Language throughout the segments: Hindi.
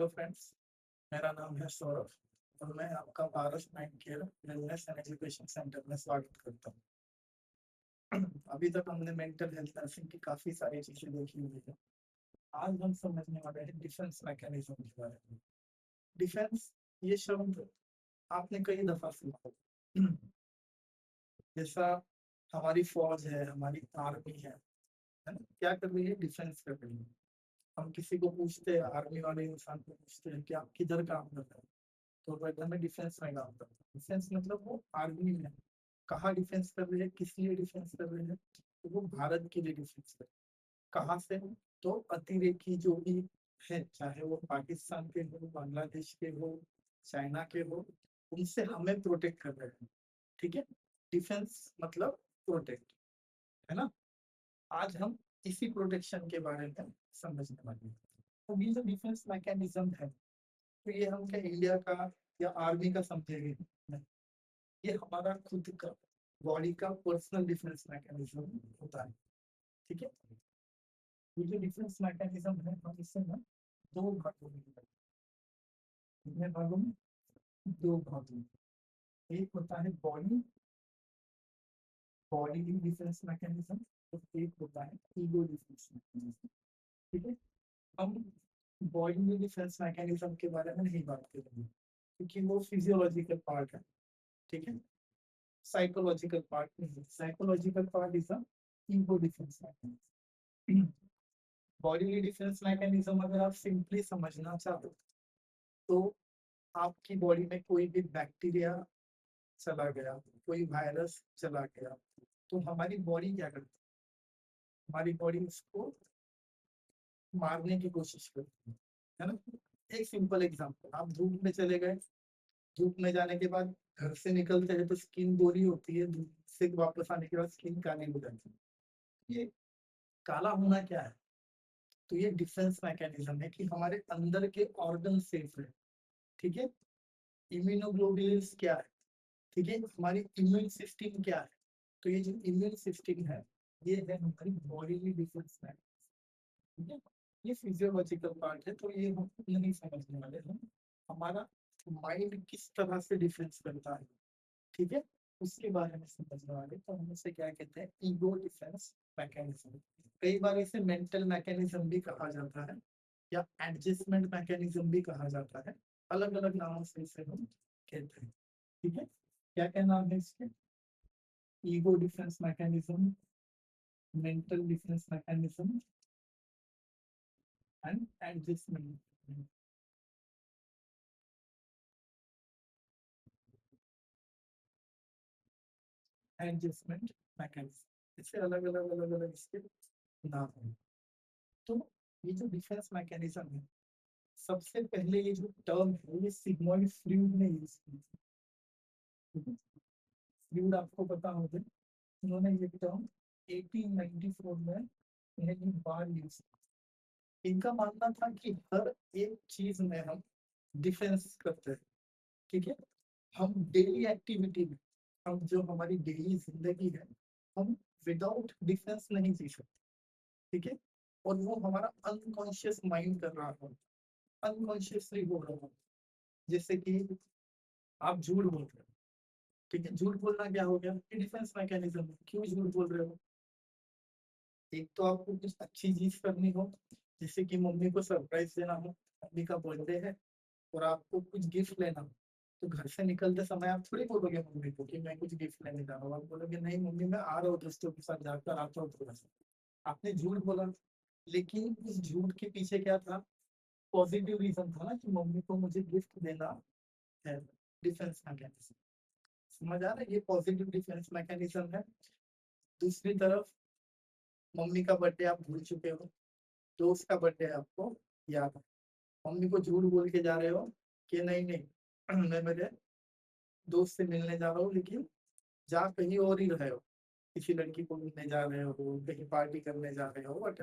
हेलो फ्रेंड्स, मेरा नाम है सौरभ और मैं आपका Paras mind care wellness and education centre में स्वागत करता हूँ। अभी तक हमने मेंटल हेल्थ नर्सिंग की काफी सारी चीजें देखी हुई है। आज हम समझने वाले हैं डिफेंस मैकेनिज्म के बारे में। डिफेंस ये शब्द आपने कई दफा सुना होगा। जैसा हमारी फौज है, हमारी आर्मी है ना, क्या कर रही है? डिफेंस कर रही है। हम किसी को पूछते हैं, आर्मी वाले इंसान को पूछते हैं कि आप किधर काम कर रहे हैं, तो वो एकदम डिफेंस में काम करता है। डिफेंस मतलब वो आर्मी में कहाँ डिफेंस कर रहे हैं, किस लिए डिफेंस कर रहे हैं, तो वो भारत के लिए डिफेंस कर रहे हैं। कहाँ से? तो अतिरेकी जो भी है, चाहे वो पाकिस्तान के हो, बांग्लादेश के हो, चाइना के हो, उनसे हमें प्रोटेक्ट कर रहे हैं। ठीक है, डिफेंस मतलब प्रोटेक्ट, है ना। आज हम इसी प्रोटेक्शन के बारे में समझने वाले हैं। तो ये जो डिफेंस मैकेनिज्म है, तो ये हम क्या इंडिया का या आर्मी का समझेंगे? नहीं, ये हमारा खुद का बॉडी का पर्सनल डिफेंस मैकेनिज्म होता है। ठीक है, ये जो डिफेंस मैकेनिज्म है हम इसे ना दो भागों में डिवाइड, कितने भागों में? दो भागों में। एक होता है बॉडी बॉडी डिफेंस मैकेनिज्म, और एक होता है ईगो डिफेंस मैकेनिज्म। ठीक है, हम बॉडी डिफेंस मैकेनिज्म के बारे में नहीं बात करेंगे क्योंकि वो फिजियोलॉजिकल पार्ट है। ठीक है, साइकोलॉजिकल पार्ट नहीं, psychological part is a ego defence mechanism. Body defence mechanism अगर आप सिंपली समझना चाहो तो आपकी बॉडी में कोई भी बैक्टीरिया चला गया, कोई वायरस चला गया, तो हमारी बॉडी क्या करती है? हमारी बॉडी उसको मारने की कोशिश करती है ना। एक सिंपल एग्जांपल, आप धूप में चले गए, धूप में जाने के बाद घर से निकलते हैं तो स्किन गोरी होती है, धूप से वापस आने के बाद स्किन काली हो जाती है। ये काला होना क्या है? तो ये डिफेंस मैकेनिज्म है कि हमारे अंदर के ऑर्गन सेफ है। ठीक है, इम्यूनोग्लोबुलिन्स क्या है? ठीक है, हमारी इम्यून सिस्टम क्या है? तो ये जो इम्यून सिस्टम है, ये है हमारी बॉडी डिफेंस मैकेनिज्म। ठीक है, ये फिजियोलॉजिकल पार्ट है, तो ये हम नहीं समझने वाले हैं। हमारा माइंड किस तरह से डिफेंस करता है, ठीक है, उसके बारे में समझने वाले। तो हम इसे क्या कहते हैं? Ego defence mechanism. कई बार इसे मेंटल मैकेनिज्म भी कहा जाता है या एडजस्टमेंट मैकेनिज्म भी कहा जाता है। अलग अलग नामों से इसे हम कहते हैं। ठीक है, क्या क्या नाम है इसके? Ego defence mechanism, mental defence mechanism and adjustment adjustment mechanism. इससे अलग अलग अलग अलग इसके नाम है। तो ये जो डिफेंस मैकेनिज्म है, सबसे पहले ये जो टर्म है ये सिग्मंड फ्रीड ने यूज की। फ्रीड आपको पता होगा, उन्होंने ये टर्म 1894 में पहली बार यूज की। इनका मानना था कि हर एक चीज में हम डिफेंस करते हैं। ठीक है, हम डेली एक्टिविटी में, हम जो हमारी डेली जिंदगी है, हम विदाउट डिफेंस नहीं जी सकते। ठीक है, और वो हमारा अनकॉन्शियस माइंड कर रहा हो, अनकॉन्शियसली हो रहा हो। जैसे कि आप झूठ बोल रहे हो, ठीक है, झूठ बोलना क्या हो गया? Defence mechanism. क्यों झूठ बोल रहे हो? एक तो आपको कुछ अच्छी चीज करनी हो, जैसे कि मम्मी को सरप्राइज देना हो, मम्मी का बर्थडे है और आपको कुछ गिफ्ट लेना हो, तो घर से निकलते समय आप थोड़ी बोलोगे मम्मी को कि मैं कुछ गिफ्ट लेने जा रहा हूँ। आप बोलोगे नहीं मम्मी, मैं आ रहा हूँ, दोस्तों के साथ जाकर आता हूँ थोड़ा सा। आपने झूठ बोला, लेकिन उस झूठ के पीछे क्या था? पॉजिटिव रीजन था ना कि मम्मी को मुझे गिफ्ट देना है। Defence mechanism. समझ आ रहा है? ये पॉजिटिव डिफेंस मैकेनिज्म है। दूसरी तरफ मम्मी का बर्थडे आप भूल चुके हो, दोस्त का बर्थडे आपको याद है, मम्मी को झूठ बोल के जा रहे हो कि नहीं नहीं मैं मेरे दोस्त से मिलने जा रहा हूँ, लेकिन जा कहीं और ही रहे हो, किसी लड़की को मिलने जा रहे हो, कहीं पार्टी करने जा रहे हो, वट।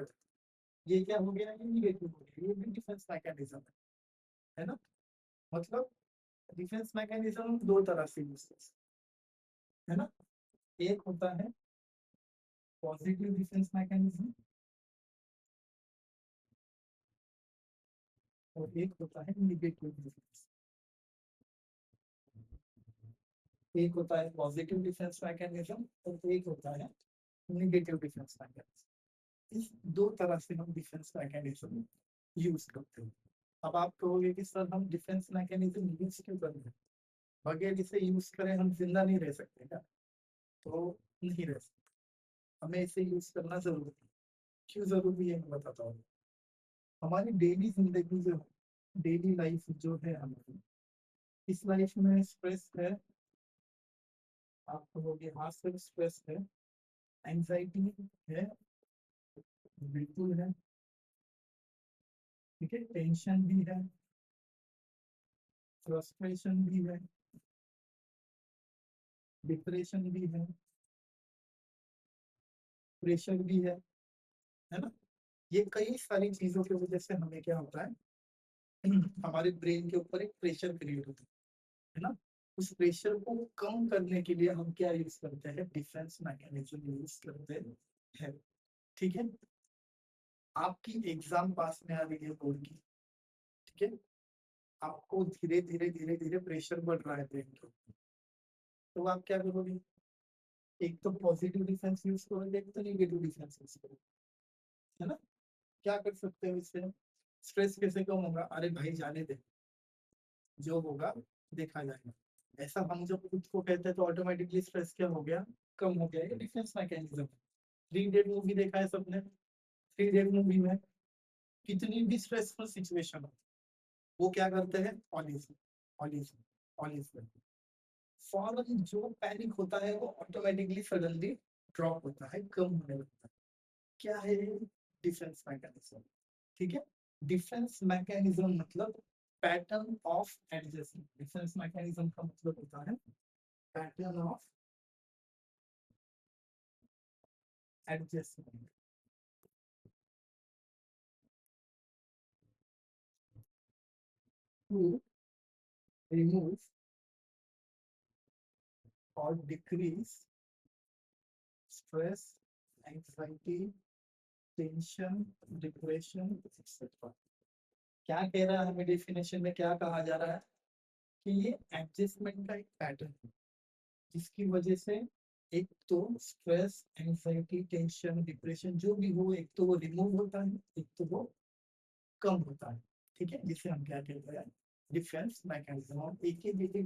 ये क्या हो गया? ये निगेटिव हो गया, ये भी डिफेंस मैकेनिज्म है ना। मतलब डिफेंस मैकेनिज्म दो तरह से यूज कर सकते हैं, है ना। एक होता है पॉजिटिव डिफेंस मैकेनिज्म और एक होता है निगेटिव डिफेंस। एक होता है पॉजिटिव डिफेंस मैकेनिज्म और एक होता है निगेटिव डिफेंस मैकेनिज्म। इस दो तरह से हम डिफेंस मैकेनिज्म यूज करते हैं। अब आप कहोगे कि सर हम डिफेंस मैकेनिज्म यूज क्यों कर रहे हैं, बगैर इसे यूज करें हम जिंदा नहीं रह सकते क्या? तो नहीं रह सकते, हमें इसे यूज करना जरूरी है। क्यों जरूरी है मैं बताता हूँ। हमारी डेली जिंदगी जो डेली लाइफ जो है हमारी, इस लाइफ में स्ट्रेस है, आप कहोगे हाँ सर स्ट्रेस है, एंजाइटी है, बिल्कुल है, ठीक है, टेंशन भी है, फ्रस्ट्रेशन भी है, डिप्रेशन भी है, प्रेशर भी है ना। ये कई सारी चीजों की वजह से हमें क्या होता है, हमारे ब्रेन के ऊपर एक प्रेशर क्रिएट होता है ना। उस प्रेशर को कम करने के लिए हम क्या यूज करते हैं, डिफेंस मैकेनिज्म यूज करते हैं। ठीक है, आपकी एग्जाम पास में आ रही है बोर्ड की, ठीक है, आपको धीरे धीरे धीरे धीरे प्रेशर बढ़ रहा है ब्रेन के ऊपर, तो आप क्या करोगे, एक तो पॉजिटिव डिफेंस यूज करोगे, एक तो नेगेटिव डिफेंस यूज करोगे, है ना। क्या कर सकते हो इससे, स्ट्रेस कैसे कम होगा, अरे भाई जाने दे, जो होगा देखा जाएगा। ऐसा हम जब खुद को कहते हैं तो ऑटोमेटिकली स्ट्रेस क्या हो गया, कम हो गया। ये defence mechanism. Three idiot movie देखा है सबने? थ्री इडियट मूवी में कितनी भी स्ट्रेसफुल सिचुएशन हो, वो क्या करते हैं, ऑलिस ऑलिस ऑलिस फौरन जो पैनिक होता है वो ऑटोमेटिकली सडनली ड्रॉप होता है, कम होने लगता है। क्या है, डिफेंस मैकेनिज्म। ठीक है, डिफेंस मैकेनिज्म मतलब pattern of adjustment. Defence mechanism का मतलब होता है pattern of adjustment to remove और decrease stress, anxiety, tension, depression etcetera. क्या कह रहा है हमें, डेफिनेशन में क्या कहा जा रहा है कि ये एडजस्टमेंट का एक पैटर्न है, जिसकी वजह से एक तो स्ट्रेस, एंजाइटी, टेंशन, डिप्रेशन जो भी हो, एक तो वो रिमूव होता है, एक तो वो कम होता है। ठीक है, जिसे हम क्या कहते हैं, डिफेंस मैकेनिज्म। और एक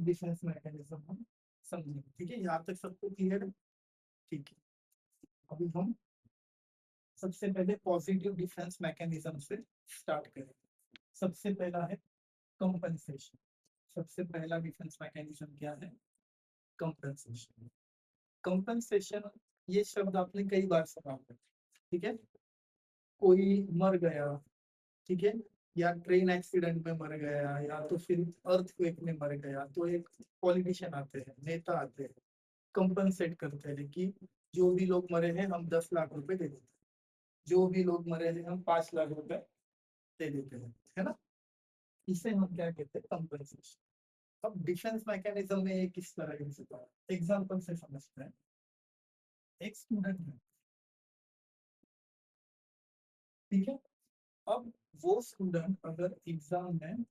डिफेंस मैकेनिज्म हम समझेंगे। ठीक है, यहाँ तक सबको क्लियर है? ठीक है, अभी हम सबसे पहले पॉजिटिव डिफेंस मैकेनिज्म से स्टार्ट करें। सबसे पहला है कंपनसेशन। सबसे पहला डिफेंस मैकेनिज्म क्या है, कंपनसेशन। कंपनसेशन, ये शब्द आपने कई बार सुना होगा। ठीक है, कोई मर गया, ठीक है, या ट्रेन एक्सीडेंट में मर गया, या तो फिर अर्थक्वेक में मर गया, तो एक पॉलिटिशियन आते हैं, नेता आते हैं, कंपनसेट करते हैं कि जो भी लोग मरे हैं हम 10 लाख रुपए दे देते हैं, जो भी लोग मरे हैं हम 5 लाख रुपए दे देते हैं, है ना। इसे हम क्या कहते हैं, कंपनसेशन। अब डिफेंस मैकेनिज्म में ये किस तरह से होता है, एग्जाम्पल से समझते हैं। एक स्टूडेंट है, ठीक है, अब वो स्टूडेंट अगर एग्जाम में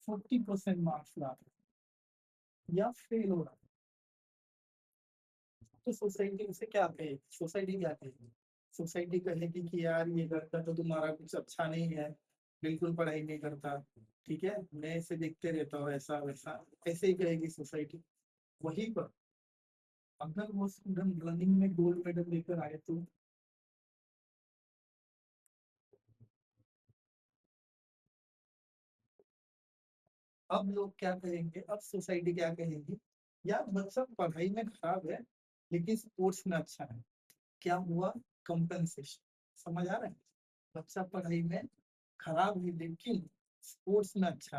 40% मार्क्स ला रहा है या फेल हो रहा है, तो सोसाइटी उसे क्या कहेगी, सोसाइटी क्या कहेगी, सोसाइटी कहेगी कि यार ये लड़का तो तुम्हारा कुछ अच्छा नहीं है, बिल्कुल पढ़ाई नहीं करता, ठीक है, मैं इसे देखते रहता हूँ ऐसा वैसा, ऐसे ही कहेगी सोसाइटी। वहीं पर अगर वो स्टूडेंट रनिंग में गोल्ड मेडल लेकर आए तो अब लोग क्या कहेंगे, अब सोसाइटी क्या कहेगी, यार बच्चा पढ़ाई में खराब है लेकिन स्पोर्ट्स में अच्छा है। क्या हुआ, कंपनसेशन। समझ आ रहा है, बच्चा पढ़ाई में खराब है लेकिन स्पोर्ट्स में अच्छा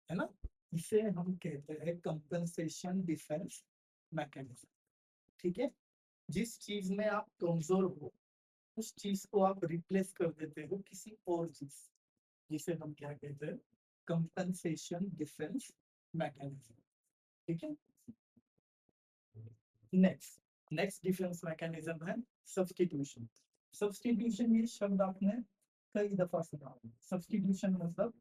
है ना। इसे हम कहते हैं कंपनसेशन डिफेंस मैकेनिज्म। ठीक है, जिस चीज में आप कमजोर हो उस चीज को आप रिप्लेस कर देते हो किसी और चीज, जिसे हम क्या कहते हैं, कंपनसेशन डिफेंस मैकेनिज्म। ठीक है, नेक्स्ट नेक्स्ट डिफेंस मैकेनिज्म है सब्स्टिट्यूशन। सब्स्टिट्यूशन, ये शब्द आपने कई दफा सुना होगा। सब्स्टिट्यूशन मतलब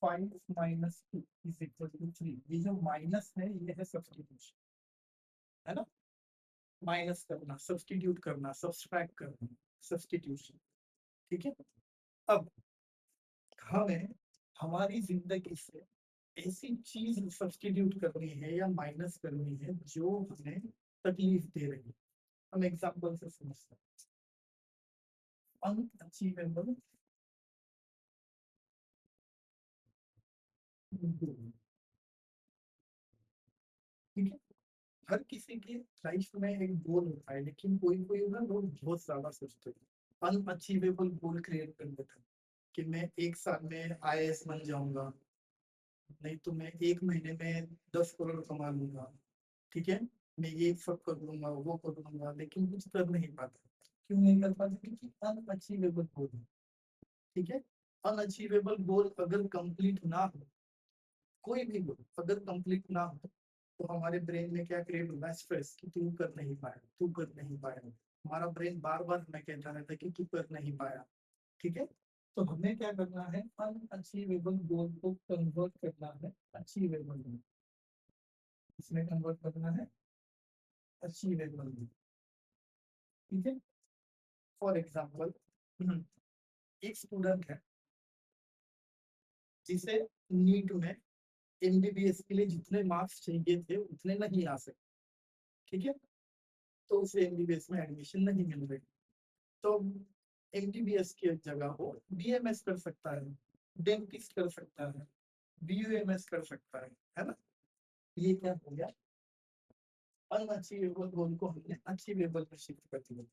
5 माइनस 2 इज इक्वल टू 3। ये जो माइनस है ये है सब्स्टिट्यूशन, है ना, माइनस करना, सब्स्टिट्यूट करना, सब्सट्रैक्ट करना, सब्स्टिट्यूशन। ठीक है। अब हमें हमारी जिंदगी से ऐसी चीज सब्स्टिट्यूट करनी है या माइनस करनी है जो हमें तकलीफ दे रही है। हम एग्जांपल से समझते हैं। अनअचीवेबल गोल। ठीक है। हर किसी की लाइफ में एक गोल होता है, लेकिन कोई कोई ना लोग बहुत ज्यादा सोचते हैं, अनअचीवेबल गोल क्रिएट कर देते हैं कि मैं एक साल में आईएएस बन जाऊंगा, नहीं तो मैं एक महीने में 10 करोड़ कमा लूंगा। ठीक है। मैं ये सब कर लूंगा, वो कर लूंगा, लेकिन कुछ कर नहीं पाता। क्यों नहीं कर पाते? क्योंकि अनअचीवेबल गोल है। ठीक है। अनअचीवेबल गोल अगर कंप्लीट ना हो, कोई भी गोल अगर कंप्लीट ना हो, तो हमारे ब्रेन में क्या क्रिएट होगा? स्ट्रेस, कि तू कर नहीं पाया, तू कर नहीं पाया। हमारा ब्रेन बार बार हमें कहता रहता है कि तू कर नहीं पाया। ठीक है। तो हमें क्या करना है? अनअचीवेबल गोल को कन्वर्ट करना है अचीवेबल गोल। इसमें कन्वर्ट करना है अचीवेबल गोल। ठीक है। फॉर एग्जाम्पल, एक स्टूडेंट है जिसे नीट में एमबीबीएस के लिए जितने मार्क्स चाहिए थे उतने नहीं आ सके। ठीक है। तो उसे एमबीबीएस में एडमिशन नहीं मिल रही। तो एमबीबीएस की जगह वो बीएमएस कर सकता है, डेंटिस्ट कर सकता है, बीयूएमएस कर सकता है ना। ये क्या हो गया? अनअचीवेबल गोल को हमने अचीवेबल में शिफ्ट कर दिया।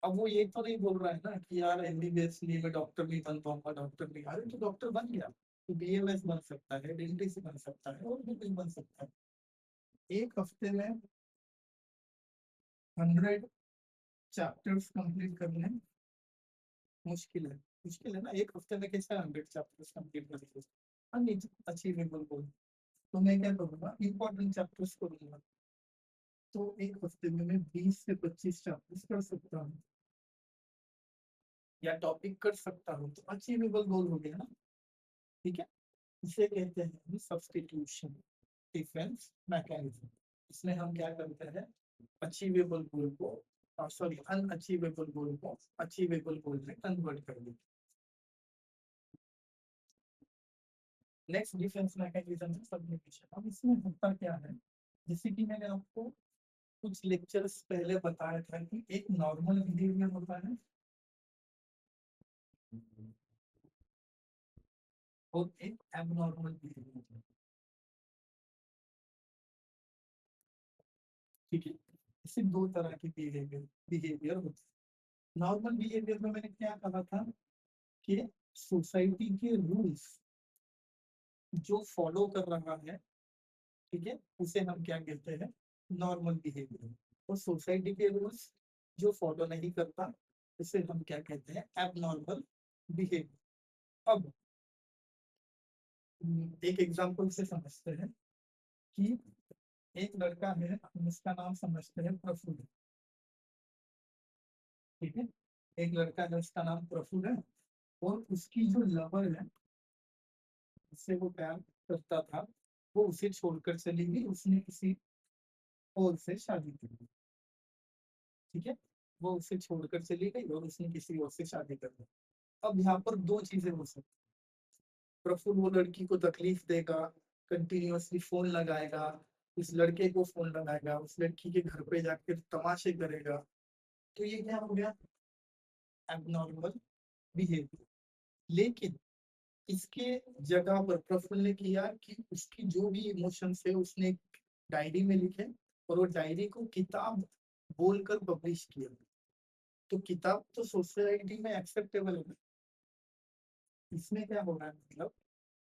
अब वो ये तो नहीं बोल रहा है ना कि यार एमबीबीएस लिए मैं डॉक्टर नहीं बन पाऊंगा, डॉक्टर नहीं। अरे तो डॉक्टर बन गया, तो बीएमएस बन सकता है, डेंटिस्ट बन सकता है, और भी कुछ बन सकता है। एक हफ्ते में 100 चैप्टर्स कंप्लीट करने मुश्किल है। मुश्किल है ना, एक हफ्ते में कैसे 100 चैप्टर्स कंप्लीट करेंगे? अनअचीवेबल गोल। तो मैं क्या करूँगा? इंपॉर्टेंट चैप्टर्स करूँगा। तो एक हफ्ते में मैं 20 से 25 चैप्टर्स कर सकता हूँ, या टॉपिक कर सकता हूँ। तो अचीवेबल गोल हो गया ना। ठीक है। इसे कहते हैं सब्स्टिट्यूशन डिफरेंस मैकेनिज्म। इसमें हम क्या करते हैं? अचीवेबल गोल को, सॉरी, अनअचीवेबल गोल को अचीवेबल गोल में कन्वर्ट कर देते। नेक्स्ट डिफेंस मैकेनिज्म है सब्लिमेशन। अब इसमें होता क्या है? जैसे कि मैंने आपको कुछ लेक्चर्स पहले बताया था कि एक नॉर्मल बिहेवियर होता है और एक एबनॉर्मल बिहेवियर होता है। ठीक है। इससे दो तरह के बिहेवियर बिहेवियर होते हैं। नॉर्मल बिहेवियर में मैंने क्या कहा था कि सोसाइटी के रूल्स जो फॉलो कर रहा है, ठीक है, उसे हम क्या कहते हैं? Normal behaviour. और सोसाइटी के रूल्स जो फॉलो नहीं करता, उसे हम क्या कहते हैं? Abnormal behaviour. अब एक एग्जांपल से समझते हैं कि एक लड़का है, हम उसका नाम समझते हैं प्रफुल्ल। ठीक है। एक लड़का है, उसका नाम प्रफुल्ल है, और उसकी जो लवर है, जिससे वो प्यार करता था, वो उसे छोड़कर चली गई, उसने किसी और से शादी की। ठीक है। वो उसे छोड़कर चली गई और उसने किसी और से शादी कर ली। अब यहाँ पर दो चीजें हो सकती। प्रफुल्ल वो लड़की को तकलीफ देगा, कंटिन्यूअसली फोन लगाएगा, उस लड़के को फोन लगाएगा, उस लड़की के घर पे जाकर तमाशे करेगा। तो ये क्या हो गया? Abnormal behaviour. लेकिन इसके जगह पर प्रफुल्ल ने किया कि उसकी जो भी इमोशंस है उसने एक डायरी में लिखे, और वो डायरी को किताब बोलकर पब्लिश किया। तो किताब तो सोसाइटी में एक्सेप्टेबल है। इसमें क्या हो रहा है? मतलब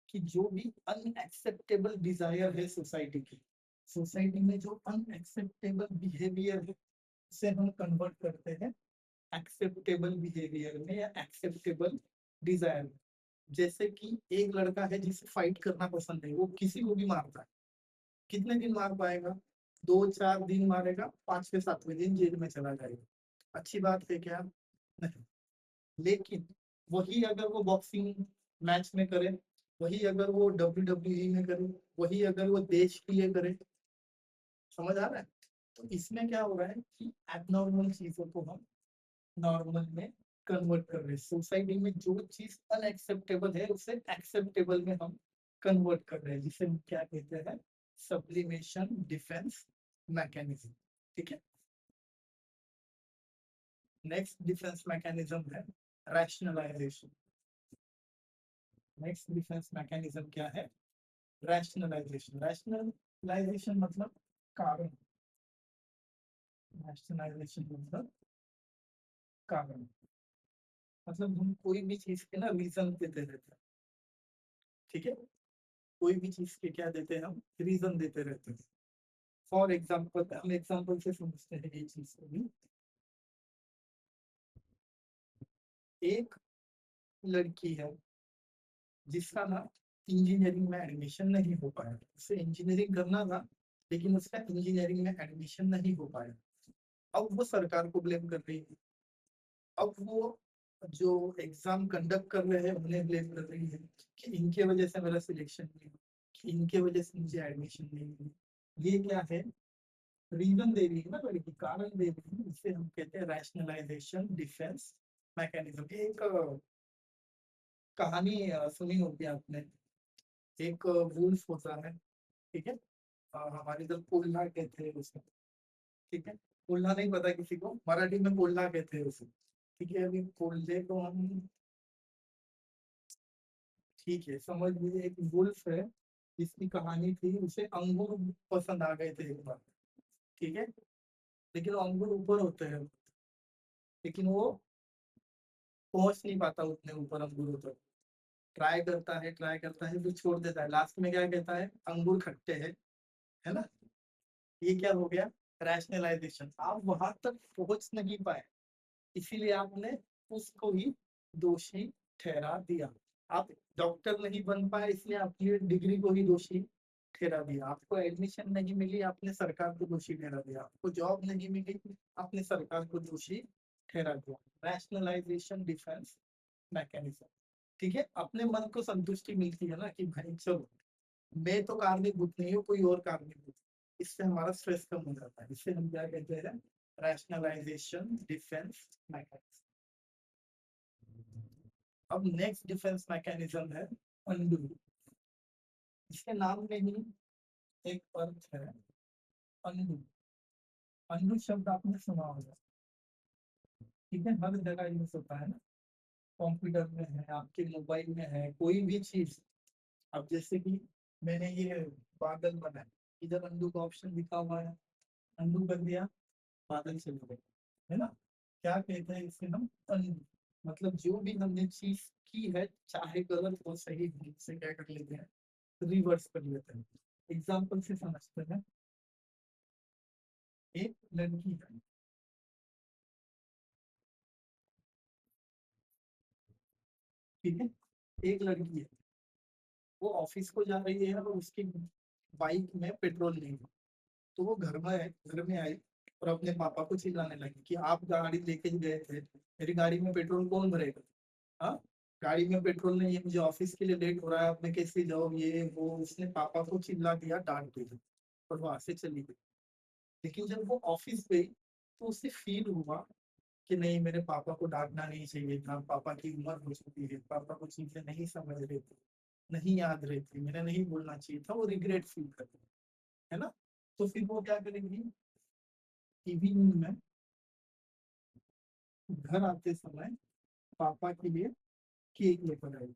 कि जो भी अनएक्सेप्टेबल डिजायर है सोसाइटी की, सोसाइटी में जो अनएक्सेप्टेबल बिहेवियर है, उसे हम कन्वर्ट करते हैं एक्सेप्टेबल बिहेवियर में या एक्सेप्टेबल डिजायर। जैसे कि एक लड़का है जिसे फाइट करना पसंद है, वो किसी को भी मारता है। कितने दिन मार पाएगा? 2-4 दिन मारेगा, 5वें 7वें दिन जेल में चला जाएगा। अच्छी बात है क्या? नहीं। लेकिन वही अगर वो बॉक्सिंग मैच में करे, वही अगर वो WWE में करे, वही अगर वो देश के लिए करे, समझ आ रहा है? तो इसमें क्या हो रहा है कि एबनॉर्मल चीजों को हम नॉर्मल में कन्वर्ट कर रहे हैं। सोसाइटी में जो चीज अनएक्सेप्टेबल है उसे एक्सेप्टेबल में हम कन्वर्ट कर रहे हैं, जिसे हम क्या कहते हैं, सब्लिमेशन डिफेंस मैकेनिज्म। ठीक है। नेक्स्ट डिफेंस मैकेनिज्म है रैशनलाइजेशन। नेक्स्ट डिफेंस मैकेनिज्म क्या है, रैशनलाइजेशन। रैशनलाइजेशन मतलब कारण, रैशनलाइजेशन मतलब कारण, मतलब हम कोई भी चीज के ना रीजन देते रहते हैं। ठीक है, कोई भी चीज के क्या देते हैं हम, रीजन देते रहते हैं। फॉर एग्जाम्पल, हम एग्जाम्पल से समझते हैं ये चीज को भी। एक लड़की है जिसका ना इंजीनियरिंग में एडमिशन नहीं हो पाया, उसे इंजीनियरिंग करना था लेकिन उसका इंजीनियरिंग में एडमिशन नहीं हो पाया। अब वो सरकार को ब्लेम कर रही है। अब वो जो एग्जाम कंडक्ट कर रहे हैं उन्हें ब्लेम कर रही है कि इनके वजह से मेरा सिलेक्शन नहीं हुआ, कि इनके वजह से मुझे एडमिशन नहीं हुई। ये क्या है, रीजन दे रही है ना लड़की, कारण दे रही है। इसे हम कहते हैं रैशनलाइजेशन डिफेंस मैकेनिज्म। एक कहानी सुनी होगी आपने, एक वुल्फ होता है। ठीक है, हमारे इधर कोल्हा कहते हैं उसे। ठीक है, कोल्हा नहीं पता किसी को, मराठी में कोल्हा कहते हैं उसे। ठीक है, अभी कोल्हे को हम, ठीक है समझ लीजिए एक वुल्फ है जिसकी कहानी थी, उसे अंगूर पसंद आ गए थे एक बार। ठीक है, लेकिन वो अंगूर ऊपर होते हैं, लेकिन वो पहुंच नहीं पाता उतने ऊपर अंगूरों तक। ट्राई करता है फिर छोड़ देता है। लास्ट में क्या कहता है, अंगूर खट्टे हैं, है ना। ये क्या हो गया, रैशनलाइजेशन। आप वहां तक पहुंच नहीं पाए, इसीलिए आपने उसको ही दोषी ठहरा दिया। आप डॉक्टर नहीं बन पाए इसलिए आपकी डिग्री को ही दोषी ठहरा दिया। आपको एडमिशन नहीं मिली, आपने सरकार को दोषी ठहरा दिया। आपको जॉब नहीं मिली, आपने सरकार को दोषी ठहरा दिया। Rationalisation defence mechanism. ठीक है, अपने मन को संतुष्टि मिलती है ना कि भाई चलो, मैं तो कारणीभूत नहीं हूँ, कोई और कारणीभूत। इससे हमारा स्ट्रेस कम हो जाता है। इसे हम क्या कहते हैं, रैशनलाइजेशन डिफेंस मैकेनिज्म। अब नेक्स्ट डिफेंस मैकेनिज्म है अनडू। इसके नाम में ही एक अर्थ है, अनडू। अनडू शब्द आपने सुना होगा। ठीक है, हर जगह यूज होता है ना, कंप्यूटर में है, आपके मोबाइल में है, कोई भी चीज। अब जैसे कि मैंने ये बादल बनाया, इधर अनडू का ऑप्शन लिखा हुआ है, अनडू कर दिया, बादल चले गए, है ना। क्या कहते हैं इसे हम, अनडू। मतलब जो भी हमने चीज की है, चाहे गलत हो सही हो, उसे क्या कर लेते हैं, रिवर्स कर लेते हैं। एग्जाम्पल से समझते हैं। एक लड़की है, ठीक है, एक लड़की है, वो ऑफिस को जा रही है और उसकी बाइक में पेट्रोल नहीं है। तो वो घर में आई और अपने पापा को चिल्लाने लगी कि आप गाड़ी लेके गए थे, मेरी गाड़ी में पेट्रोल कौन भरेगा। हाँ, गाड़ी में पेट्रोल नहीं है, मुझे ऑफिस के लिए लेट हो रहा है, अब मैं कैसे जाऊँ, ये वो। उसने पापा को चिल्ला दिया, डांट दिया और वहां से चली गई। लेकिन जब वो ऑफिस गई तो उसे फील हुआ कि नहीं, मेरे पापा को डांटना नहीं चाहिए था, पापा की उम्र हो चुकी है, पापा को चीजें नहीं समझ रहे थे, नहीं याद रहती, मैंने नहीं बोलना चाहिए था। वो रिग्रेट फील करती है ना। तो फिर वो क्या करेंगी, इवनिंग में घर आते समय पापा के लिए केक लेकर आएगी।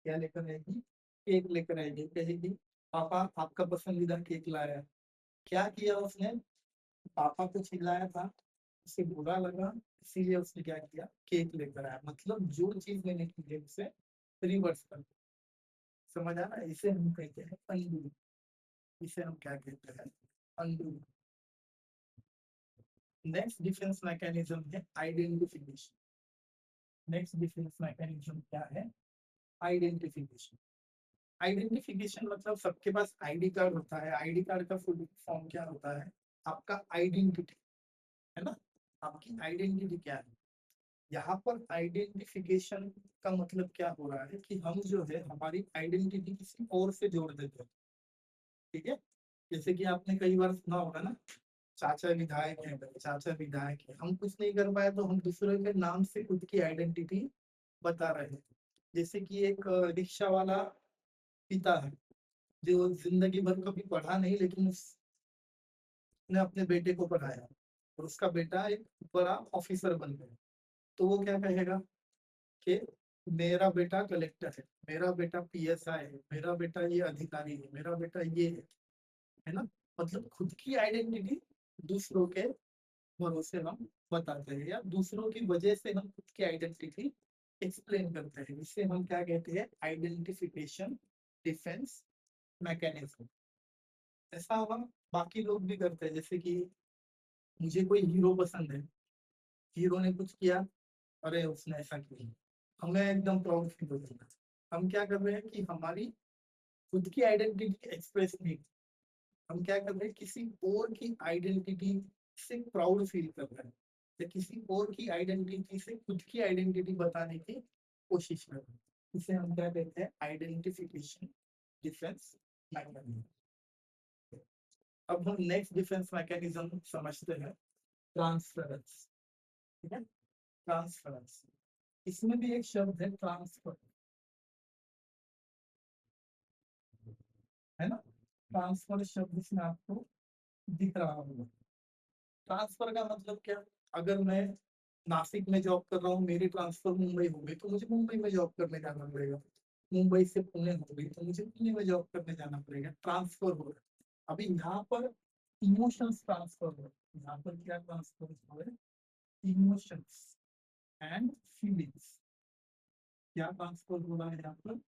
क्या लेकर आएगी, केक लेकर आएगी, कहेगी पापा आपका पसंदीदा केक लाया है। क्या किया उसने, पापा को चिल्लाया था, उसे बुरा लगा, इसीलिए उसने क्या किया, केक लेकर आया। मतलब जो चीज मैंने की है उसे रिवर्स कर दिया। समझ आ रहा है, इसे हम कहते हैं अनडू। इसे हम क्या कहते हैं, अनडू। नेक्स्ट डिफेंस मैकेनिज्म है आइडेंटिफिकेशन। नेक्स्ट डिफेंस मैकेनिज्म क्या है, आइडेंटिफिकेशन। आइडेंटिफिकेशन मतलब सबके पास आईडी कार्ड होता है। आईडी कार्ड का फुल फॉर्म क्या होता है, आपका आइडेंटिटी, है ना। आपकी आइडेंटिटी क्या है, यहाँ पर आइडेंटिफिकेशन का मतलब क्या हो रहा है कि हम जो है हमारी आइडेंटिटी किसी और से जोड़ देते हैं। ठीक है, जैसे कि आपने कई बार सुना होगा ना, चाचा विधायक है, भाई चाचा विधायक है, हम कुछ नहीं कर पाए तो हम दूसरे के नाम से खुद की आइडेंटिटी बता रहे हैं। जैसे कि एक रिक्शा वाला पिता है जो जिंदगी भर कभी पढ़ा नहीं, लेकिन उसने अपने बेटे को पढ़ाया और उसका बेटा एक बड़ा ऑफिसर बन गया। तो वो क्या कहेगा कि मेरा बेटा कलेक्टर है, मेरा बेटा पीएसआई है, मेरा बेटा ये अधिकारी है, मेरा बेटा ये है ना। मतलब खुद की आइडेंटिटी दूसरों के भरोसे हम बताते हैं या दूसरों की वजह से हम खुद की आइडेंटिटी एक्सप्लेन करते हैं। इसे हम क्या कहते हैं, आइडेंटिफिकेशन डिफेंस मैकेनिज्म। ऐसा हम बाकी लोग भी करते हैं, जैसे कि मुझे कोई हीरो पसंद है, हीरो ने कुछ किया, अरे उसने ऐसा किया, हमें एकदम प्राउड फील होता है। हम क्या कर रहे हैं कि हमारी खुद की आइडेंटिटी एक्सप्रेस नहीं, हम क्या कर रहे हैं किसी और की आइडेंटिटी से प्राउड फील कर रहे हैं या किसी और की आइडेंटिटी से खुद की आइडेंटिटी बताने की कोशिश कर रहे हैं। इसे हम क्या कहते हैं, आइडेंटिफिकेशन डिफेंस मैकेनिज्म। अब हम नेक्स्ट डिफेंस मैकेनिज्म समझते हैं, ट्रांसफरेंस। ठीक है, ट्रांसफरेंस, इसमें भी एक शब्द है ट्रांसफर, है ना। ट्रांसफर शब्द इसमें आपको दिख रहा होगा। ट्रांसफर का मतलब क्या, अगर मैं नासिक में जॉब कर रहा हूँ, मेरी ट्रांसफर मुंबई हो गई तो मुझे मुंबई में जॉब करने जाना पड़ेगा। मुंबई से पुणे हो गई तो मुझे पुणे में जॉब करने जाना पड़ेगा। ट्रांसफर हो रहा है। अभी यहाँ पर इमोशंस ट्रांसफर हो रहा है। यहाँ पर क्या ट्रांसफर हो रहा है, इमोशंस एंड फीलिंग्स। क्या ट्रांसफर हो रहा है यहाँ पर,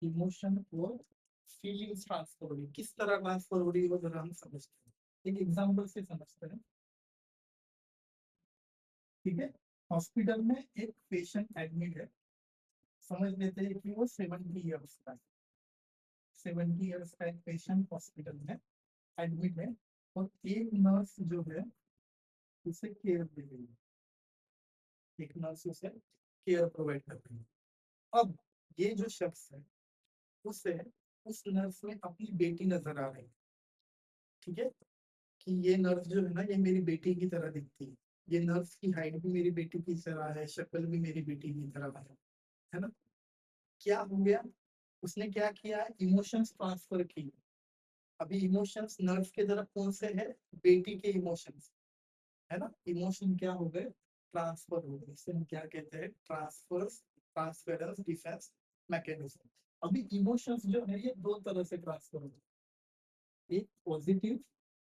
इमोशन और फीलिंग्स ट्रांसफर हो रही है। किस तरह ट्रांसफर हो रही है वो जरा हम समझते हैं, एक एग्जाम्पल से समझते हैं। ठीक है, हॉस्पिटल में एक पेशेंट एडमिट है, समझ लेते हैं कि वो 70 ईयर्स का है। 70 ईयर्स का एक पेशेंट हॉस्पिटल में एडमिट है और एक नर्स जो है उसे केयर दे रही है, एक नर्स उसे केयर प्रोवाइड कर रही है। अब ये जो शख्स है उसे उस नर्स में अपनी बेटी नजर आ रही है। ठीक है, कि ये नर्स जो है ना ये मेरी बेटी की तरह दिखती है, ये नर्स की हाइट भी मेरी बेटी की तरह है, शक्ल भी मेरी बेटी की तरह है ना। क्या हो गया, उसने क्या किया, इमोशंस ट्रांसफर की। अभी इमोशंस नर्स के तरफ कौन से है, बेटी के इमोशंस, है ना। इमोशन क्या हो गए, ट्रांसफर हो गए। इसे हम क्या कहते हैं, ट्रांसफरेंस डिफेंस मैकेनिज्म। अभी इमोशंस जो है ये दो तरह से ट्रांसफर होते हैं, एक पॉजिटिव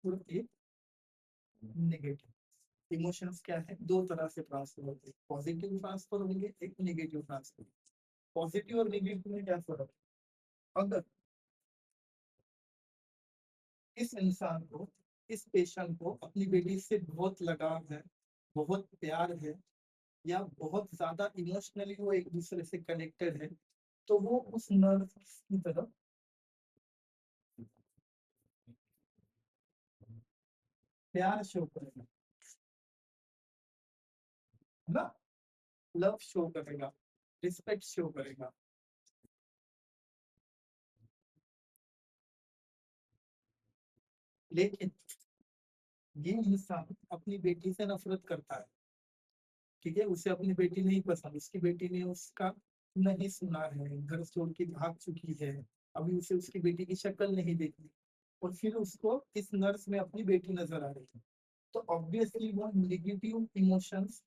और एक नेगेटिव। इमोशंस क्या है, दो तरह से ट्रांसफर होते हैं, पॉजिटिव ट्रांसफर होंगे, एक नेगेटिव ट्रांसफर। पॉजिटिव और नेगेटिव में क्या फर्क है, अगर इस इंसान को, इस पेशेंट को अपनी बेटी से बहुत लगाव है, बहुत प्यार है, या बहुत ज्यादा इमोशनली वो एक दूसरे से कनेक्टेड है, तो वो उस नर्स की तरफ प्यार शो करेगा, है ना, लव शो करेगा, रिस्पेक्ट शो करेगा। लेकिन ये इंसान अपनी बेटी से नफरत करता है। ठीक है, उसे अपनी बेटी नहीं पसंद, उसकी बेटी ने उसका नहीं सुना है, घर छोड़ के भाग चुकी है, अभी उसे उसकी बेटी की शक्ल नहीं देखी, और फिर उसको इस नर्स में अपनी बेटी नजर आ रही है, तो ऑब्वियसली वो नेगेटिव इमोशंस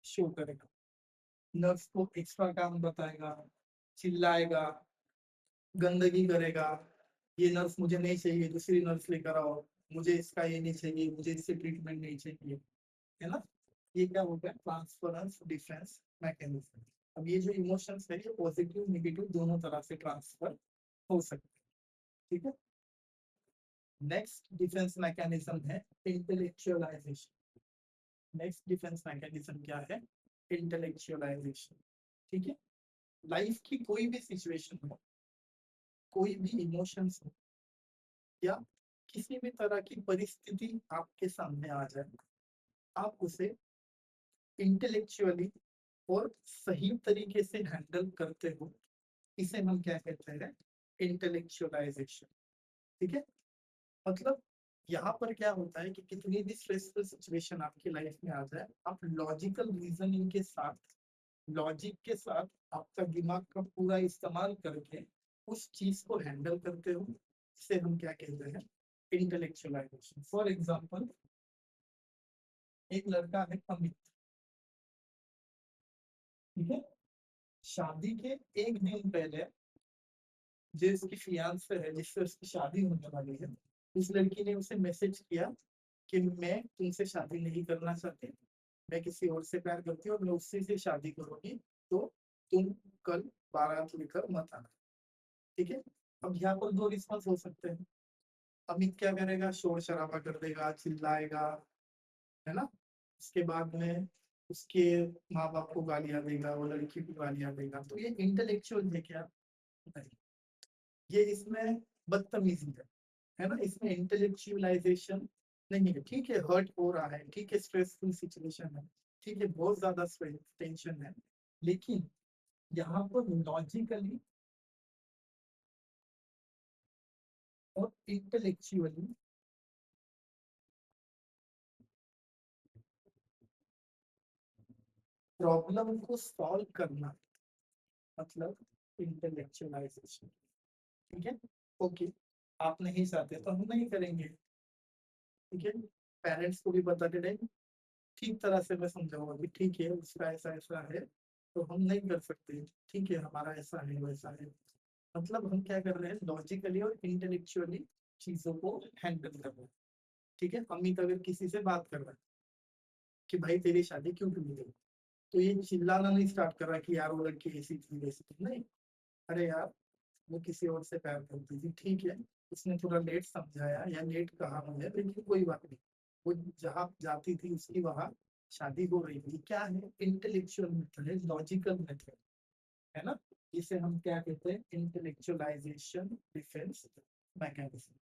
शो करेगा। नर्स को एक्स्ट्रा काम बताएगा, चिल्लाएगा, गंदगी करेगा, ये नर्स मुझे नहीं चाहिए, दूसरी नर्स लेकर आओ, मुझे इसका ये नहीं चाहिए, मुझे इससे ट्रीटमेंट नहीं चाहिए, है ना। ये क्या हो गया, ट्रांसफरेंस डिफेंस मैकेनिज्म। अब ये जो इमोशंस है ये पॉजिटिव नेगेटिव दोनों तरह से ट्रांसफर हो सकते हैं। ठीक है, नेक्स्ट डिफेंस मैकेनिज्म है इंटेलेक्चुअलाइजेशन। नेक्स्ट डिफेंस मैकेनिज्म क्या है, इंटेलेक्चुअलाइजेशन। ठीक है, लाइफ की कोई भी सिचुएशन हो, कोई भी इमोशंस हो, या किसी भी तरह की परिस्थिति आपके सामने आ जाए, आप उसे इंटेलेक्चुअली और सही तरीके से हैंडल करते हो, इसे हम क्या कहते हैं, इंटेलेक्चुअलाइजेशन। ठीक है, मतलब यहाँ पर क्या होता है कि कितनी भी स्ट्रेसफुल सिचुएशन आपकी लाइफ में आ जाए, आप लॉजिकल रीजनिंग के साथ, लॉजिक के साथ आपका दिमाग का पूरा इस्तेमाल करके उस चीज को हैंडल करते हो, इसे हम क्या कहते हैं, इंटेलेक्चुअलाइजेशन। फॉर एग्जाम्पल, एक लड़का है अमित, ठीक है, शादी के एक दिन पहले जो इसकी फियांसे है, जिससे उसकी शादी होने वाली है, उस लड़की ने उसे मैसेज किया कि मैं तुमसे शादी नहीं करना चाहती, मैं किसी और से प्यार करती हूँ और मैं उससे से शादी करूंगी, तो तुम कल बारात लेकर मत आना। ठीक है, अब यहाँ पर दो रिस्पॉन्स हो सकते हैं। अमित क्या करेगा, शोर शराबा कर देगा, चिल्लाएगा, है ना, उसके बाद में उसके माँ बाप को गालियां देगा, वो लड़की को गालियां देगा, तो ये इंटेलेक्चुअल है क्या? नहीं, ये इसमें बदतमीजी है ना, इसमें इंटेलेक्चुअलाइजेशन नहीं है। ठीक है, हर्ट हो रहा है, ठीक है, स्ट्रेसफुल सिचुएशन है, ठीक है, बहुत ज्यादा टेंशन है, लेकिन यहाँ पर लॉजिकली और इंटेलेक्चुअली प्रॉब्लम को सॉल्व करना, मतलब इंटेलेक्चुअलाइजेशन। ठीक है, ओके, आप नहीं चाहते तो हम नहीं करेंगे। ठीक है, पेरेंट्स को भी बता दे, ठीक तरह से मैं समझाऊंगा कि ठीक है, उसका ऐसा ऐसा है, तो हम नहीं कर सकते, ठीक है, हमारा ऐसा है वैसा है। मतलब हम क्या कर रहे हैं, लॉजिकली और इंटेलेक्चुअली चीजों को हैंडल कर रहे हैं। ठीक है, अमित अगर किसी से बात कर रहा है कि भाई तेरी शादी क्यों टूट गई, तो ये चिल्लाना नहीं स्टार्ट कर रहा कि यार वो लड़की ऐसी थी वैसी थी, नहीं, अरे यार वो किसी और से प्यार करती थी, ठीक है, उसने थोड़ा लेट समझाया या लेट कहा मुझे, लेकिन कोई बात नहीं, वो जहाँ जाती थी उसकी वहां शादी हो रही थी। क्या है, इंटेलेक्चुअल मेथड है, लॉजिकल मेथड है ना, इसे हम क्या कहते हैं, इंटेलेक्चुअलाइजेशन डिफेंस मैकेनिज्म।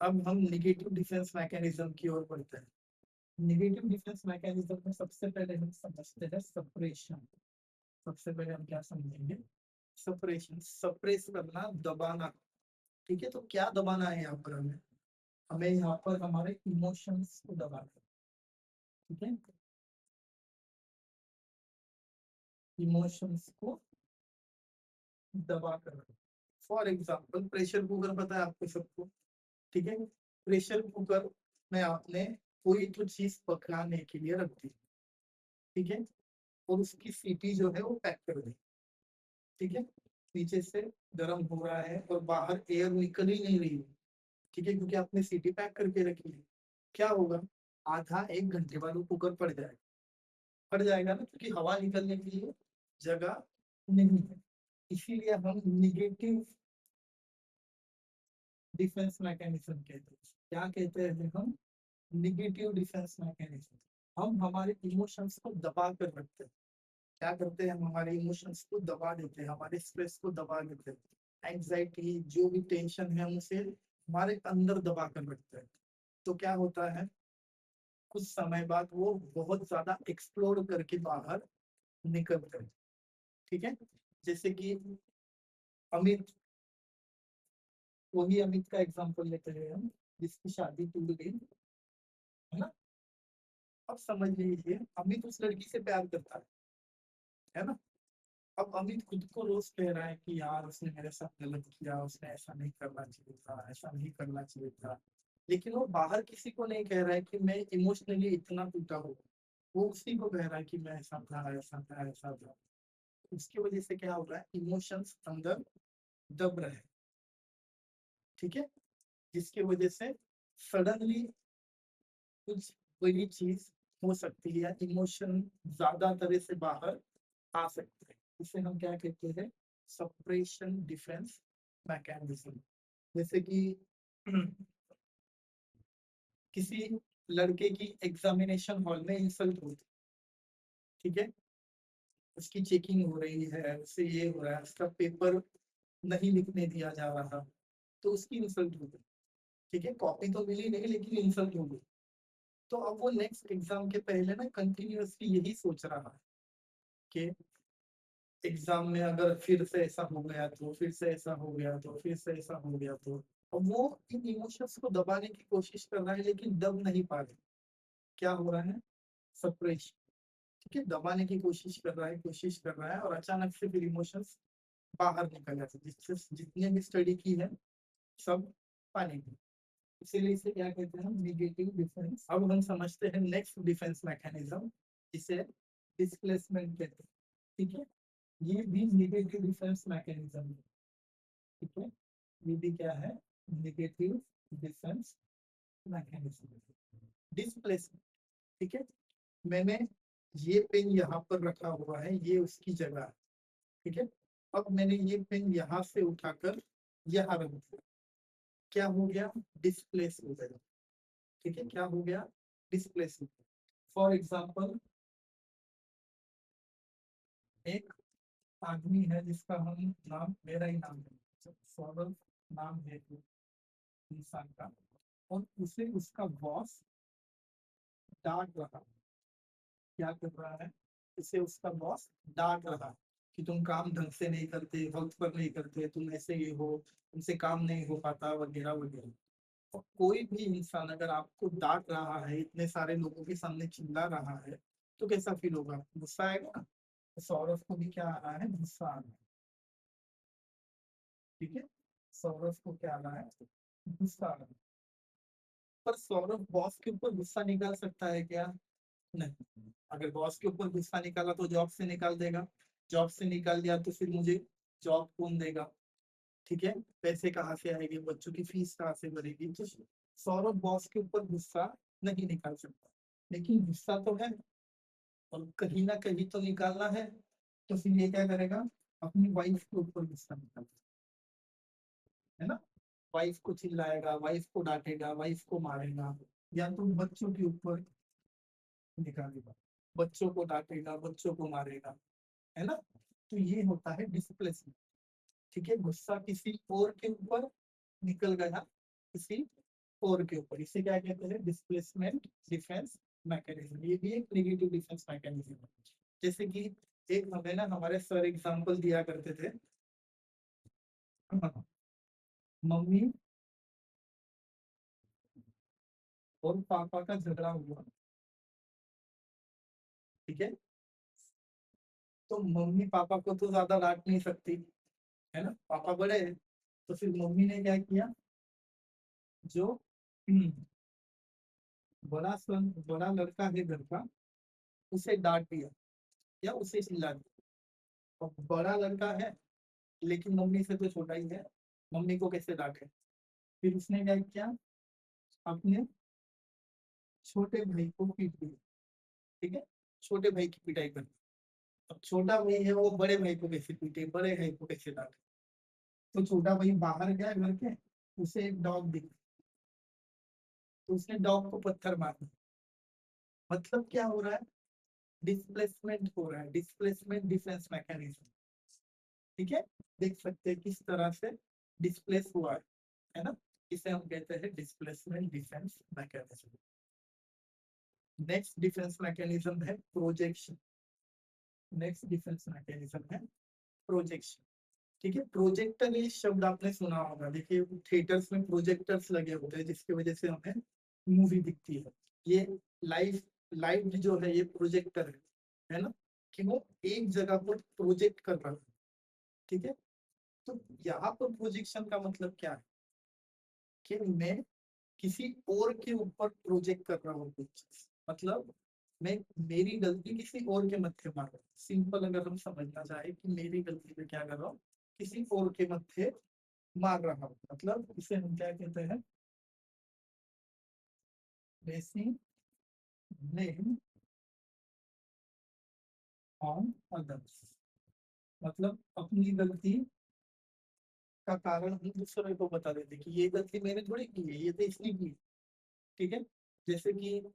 अब हम निगेटिव डिफेंस मैकेनिज्म की ओर बढ़ते हैं। निगेटिव डिफेंस मैकेनिज्म में सबसे पहले हम समझते हैं सप्रेशन। सबसे पहले हम क्या समझेंगे, सप्रेशन, सप्रेस करना, दबाना। ठीक है, तो क्या दबाना है यहाँ पर, हमें हमें यहाँ पर हमारे इमोशंस को दबाना है। ठीक है, इमोशंस को दबा कर, फॉर एग्जाम्पल प्रेशर कुकर पता है आपको सबको। ठीक है, प्रेशर कुकर में आपने कोई तो चीज पकाने के लिए रख दी, ठीक है, और उसकी सीटी जो है वो पैक कर दी। ठीक है, पीछे से गर्म हो रहा है और बाहर एयर निकल ही नहीं रही है, ठीक है, क्योंकि आपने सीटी पैक करके रखी है। क्या होगा, आधा एक घंटे बाद वो कुकर पड़ जाएगा, पड़ जाएगा ना, क्योंकि हवा निकलने के लिए जगह नहीं है। इसीलिए हम निगेटिव डिफेंस मैकेनिज्म कहते हैं। क्या कहते हैं हम, निगेटिव डिफेंस मैकेनिज्म। हम हमारे इमोशंस को दबा कर रखते हैं। क्या करते हैं, हम हमारे इमोशंस को दबा देते हैं, हमारे स्ट्रेस को दबा देते हैं, एंजाइटी जो भी टेंशन है उसे हमारे अंदर दबा कर रखते हैं। तो क्या होता है, कुछ समय बाद वो बहुत ज्यादा एक्सप्लोर करके बाहर निकलते हैं। ठीक है, जैसे कि अमित, वही अमित का एग्जांपल लेते हैं हम, जिसकी शादी टूट गई, है ना। अब समझ लीजिए अमित उस लड़की से प्यार करता है ना। अब अमित खुद को रोज कह रहा है कि यार उसने मेरे साथ गलत किया, उसने ऐसा नहीं करना चाहिए था, ऐसा नहीं करना चाहिए था, लेकिन वो बाहर किसी को नहीं कह रहा है कि मैं इमोशनली इतना टूटा हूँ। वो उसी को कह रहा है कि मैं ऐसा था, ऐसा था, ऐसा था। उसकी वजह से क्या हो रहा है, इमोशंस अंदर दब रहे हैं। ठीक है, जिसकी वजह से सडनली कुछ बड़ी चीज हो सकती है, या इमोशन ज्यादा तरह से बाहर आ सकते हैं। इसे हम क्या कहते हैं, सप्रेशन डिफेंस मैकेनिज्म। जैसे कि किसी लड़के की एग्जामिनेशन हॉल में इंसल्ट होती, ठीक है, उसकी चेकिंग हो रही है, उससे ये हो रहा है, उसका पेपर नहीं लिखने दिया जा रहा, तो उसकी इंसल्ट हो गई। ठीक है, कॉपी तो मिली नहीं लेकिन इंसल्ट हो गई। तो अब वो नेक्स्ट एग्जाम के पहले ना कंटिन्यूअसली यही सोच रहा है कि एग्जाम में अगर फिर से ऐसा हो गया तो, फिर से ऐसा हो गया तो, फिर से ऐसा हो गया तो। और वो इन इमोशंस को दबाने की कोशिश कर रहा है लेकिन दब नहीं पा रहे। क्या हो रहा है? सप्रेशन। ठीक है, दबाने की कोशिश कर रहा है, कोशिश कर रहा है, और अचानक से फिर इमोशंस बाहर निकल जाते हैं। जिससे जितने भी स्टडी की है सब पानी में। इसीलिए इसे क्या कहते हैं? Negative defence. अब हम समझते हैं नेक्स्ट डिफेंस मैकेनिज्म, इसे डिस्प्लेसमेंट कहते हैं। ठीक है, ये भी निगेटिव डिफेंस मैकेनिज्म है। ठीक है, ये भी क्या है? Negative defence mechanism, displacement. ठीक है, मैंने ये पेन यहाँ पर रखा हुआ है, ये उसकी जगह है। ठीक है, अब मैंने ये पेन यहाँ से उठाकर यहाँ रख दिया, क्या हो गया? डिस्प्लेस हो गया। ठीक है, क्या हो गया? डिस्प्लेस। फॉर एग्जाम्पल, एक आदमी है जिसका हम नाम, मेरा ही नाम है, सौरभ नाम है इंसान का, और उसे उसका बॉस डांट रहा है। क्या कर रहा है? इसे उसका बॉस डांट रहा है कि तुम काम ढंग से नहीं करते, वक्त पर नहीं करते, तुम ऐसे ही हो, तुमसे काम नहीं हो पाता, वगैरह वगैरह। और कोई भी इंसान अगर आपको डांट रहा है, इतने सारे लोगों के सामने चिल्ला रहा है, तो कैसा फील होगा? गुस्सा आएगा ना? तो सौरभ को भी क्या आ रहा है? गुस्सा आ रहा है। ठीक है, सौरभ को क्या आ रहा है? गुस्सा आ रहा है। पर सौरभ बॉस के ऊपर गुस्सा निकाल सकता है क्या? नहीं। अगर बॉस के ऊपर गुस्सा निकाला तो जॉब से निकाल देगा, जॉब से निकाल दिया तो फिर मुझे जॉब कौन देगा? ठीक है, पैसे कहाँ से आएंगे, बच्चों की फीस कहाँ से भरेगी? तो सौरभ बॉस के ऊपर गुस्सा नहीं निकाल सकता, लेकिन गुस्सा तो है, और कहीं ना कहीं तो निकालना है। तो फिर ये क्या करेगा? अपनी वाइफ के ऊपर गुस्सा निकाल, है ना? वाइफ को चिल्लाएगा, वाइफ को डांटेगा, वाइफ को मारेगा, या तो बच्चों के ऊपर निकालेगा, बच्चों को डांटेगा, बच्चों को मारेगा, है ना? तो ये होता है डिस्प्लेसमेंट। ठीक है, गुस्सा किसी और के ऊपर निकल गया, किसी और के ऊपर, इसे क्या कहते हैं? Displacement defence mechanism. ये भी एक नेगेटिव डिफेंस मैकेनिज्म है। जैसे कि एक हमें ना हमारे सर एग्जांपल दिया करते थे, मम्मी और पापा का झगड़ा हुआ। ठीक है, तो मम्मी पापा को तो ज्यादा डांट नहीं सकती, है ना? पापा बड़े हैं। तो फिर मम्मी ने क्या किया? जो बड़ा सन बड़ा लड़का है घर का, उसे डांट दिया या उसे चिल्ला दिया। और बड़ा लड़का है लेकिन मम्मी से तो छोटा ही है, मम्मी को कैसे डांटे? फिर उसने क्या किया? अपने छोटे भाई को पीट दिया। ठीक है, छोटे भाई की पिटाई कर दी। अब छोटा भाई है, वो बड़े भाई को कैसे पीटे, बड़े भाई को कैसे डांटे? तो छोटा भाई बाहर गया घर के, उसे एक डॉग दिखा, तो उसने डॉग को पत्थर मार दिया। मतलब क्या हो रहा है? डिस्प्लेसमेंट हो रहा है, डिस्प्लेसमेंट डिफेंस मैकेनिज्म। ठीक है, देख सकते हैं किस तरह से डिस्प्लेस हुआ है ना? इसे हम कहते हैं displacement defence mechanism. Next defence mechanism है प्रोजेक्शन। नेक्स्ट डिफेंस मैकेनिज्म है प्रोजेक्शन। ठीक है, प्रोजेक्टर, ये शब्द आपने सुना होगा। देखिए, थिएटर्स में प्रोजेक्टर्स लगे होते हैं जिसकी वजह से हमें मूवी दिखती है। ये लाइव लाइव जो है ये प्रोजेक्टर है ना? कि वो एक जगह पर प्रोजेक्ट कर रहा है। ठीक है, तो यहाँ पर प्रोजेक्शन का मतलब क्या है? कि मैं किसी और के ऊपर प्रोजेक्ट कर रहा हूँ कुछ चीज। मतलब मैं, मेरी गलती किसी और के मत्थे मार रहा हूँ। सिंपल अगर हम समझना चाहे कि मेरी गलती में क्या कर रहा हूँ, किसी और के मत्थे मार रहा हूँ, मतलब इसे हम क्या कहते हैं? Placing blame on others. मतलब अपनी गलती का कारण हम दूसरे को बता देते कि ये गलती मैंने थोड़ी की है, ये तो इसने की। ठीक है, जैसे कि